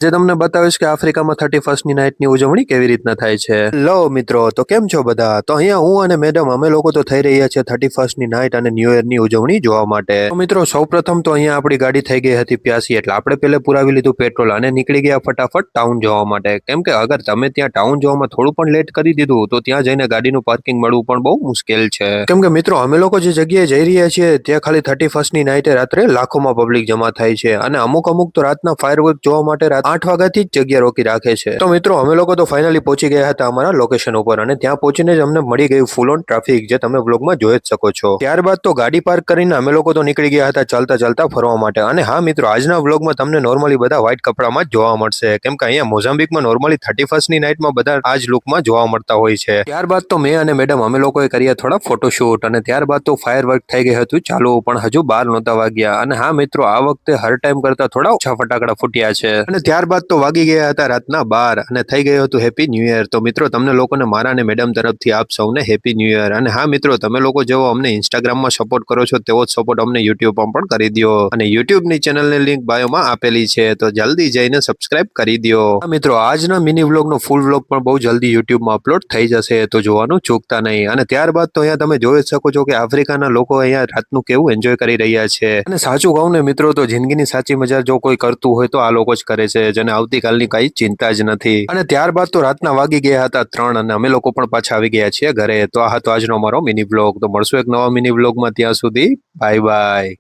જે તમને બતાવીશ કે આફ્રિકામાં 31st ની નાઇટની ઉજવણી કેવી રીતના થાય છે। લો મિત્રો, તો કેમ છો બધા? તો અહીંયા હું અને મેડમ અમે લોકો તો થઈ રહ્યા છે 31st ની નાઇટ અને ન્યૂ યરની ઉજવણી જોવા માટે। તો મિત્રો સૌપ્રથમ તો અહીંયા આપણી ગાડી થઈ ગઈ હતી પ્યાસી, એટલે આપણે પહેલે પુરાવી લીધું પેટ્રોલ અને નીકળી ગયા ફટાફટ ટાઉન જોવા માટે। કેમ કે અગર તમે ત્યાં ટાઉન જોવામાં થોડું પણ લેટ કરી દીધું તો ત્યાં જઈને ગાડીનું પાર્કિંગ મળવું પણ બહુ મુશ્કેલ છે। કેમ કે મિત્રો અમે લોકો જે જગ્યાએ જઈ રહ્યા છીએ ત્યાં ખાલી 31st ની નાઇટે રાત્રે લાખોમાં પબ્લિક જમા થાય છે અને અમુક તો રાતના ફાયરવર્ક જોવા માટે 8 વાગ્યાથી જ જગ્યા રોકી રાખે છે। તો મિત્રો અમે લોકો તો ફાઇનલી પહોંચી ગયા હતા અમારા લોકેશન ઉપર અને ત્યાં પહોંચીને જ અમને મળી ગયું ફૂલ ઓન ટ્રાફિક, જે તમે વ્લોગમાં જોઈ જ શકો છો। ત્યારબાદ તો ગાડી પાર્ક કરીને અમે લોકો તો નીકળી ગયા હતા ચાલતા ચાલતા ફરવા માટે। અને હા મિત્રો, આજના વ્લોગમાં તમને નોર્મલી બધા વ્હાઇટ કપડામાં જ જોવા મળશે, કેમ કે અહીંયા મોઝામ્બિકમાં નોર્મલી 31st ની નાઇટમાં બધા આ જ લુકમાં જોવા મળતા હોય છે। ત્યારબાદ તો મેં અને મેડમ અમે લોકોએ કર્યા થોડા ફોટોશૂટ અને ત્યારબાદ તો ફાયરવર્ક થઈ ગયું હતું ચાલુ, પણ હજુ 12 નહોતા વાગ્યા। અને હા મિત્રો, આ વખતે હર ટાઈમ કરતા થોડા ઓછા ફટાકડા ફૂટ્યા છે અને ત્યારબાદ તો વાગી ગયા હતા રાતના 12 અને થઈ ગયું હતું હેપી ન્યૂ યર। તો મિત્રો તમને લોકોને મારા અને મેડમ તરફથી આપ સૌને હેપી ન્યૂ યર। અને હા મિત્રો, તમે લોકો જેવો અમને ઇન્સ્ટાગ્રામમાં સપોર્ટ કરો છો તેવો જ સપોર્ટ અમને યુટ્યુબમાં પણ કરી દો અને યુટ્યુબની ચેનલની લિંક બાયોમાં આપેલી છે, તો જલ્દી જઈને સબસ્ક્રાઇબ કરી દો। હા મિત્રો, આજના મિની વ્લોગનો ફૂલ વ્લોગ પણ બહુ જલ્દી યુટ્યુબમાં અપલોડ થઈ જશે, તો જોવાનું ચૂકતા નહીં। અને ત્યારબાદ તો અહીંયા તમે જોઈ શકો છો કે આફ્રિકાના લોકો અહીંયા રાતનું કેવું એન્જોય કરી રહ્યા છે। અને સાચું કહું ને મિત્રો, તો જિંદગીની સાચી મજા જો કોઈ કરતું હોય તો આ લોકો જ કરે છે, જેને આવતીકાલની કઈ ચિંતા જ નથી। અને ત્યારબાદ તો રાતના વાગી ગયા હતા 3 અને અમે લોકો પણ પાછા આવી ગયા છીએ ઘરે। તો આ હતો આજનો અમારો મિની વ્લોગ। તો મળશું એક નવા મિની વ્લોગમાં, ત્યાં સુધી બાય બાય।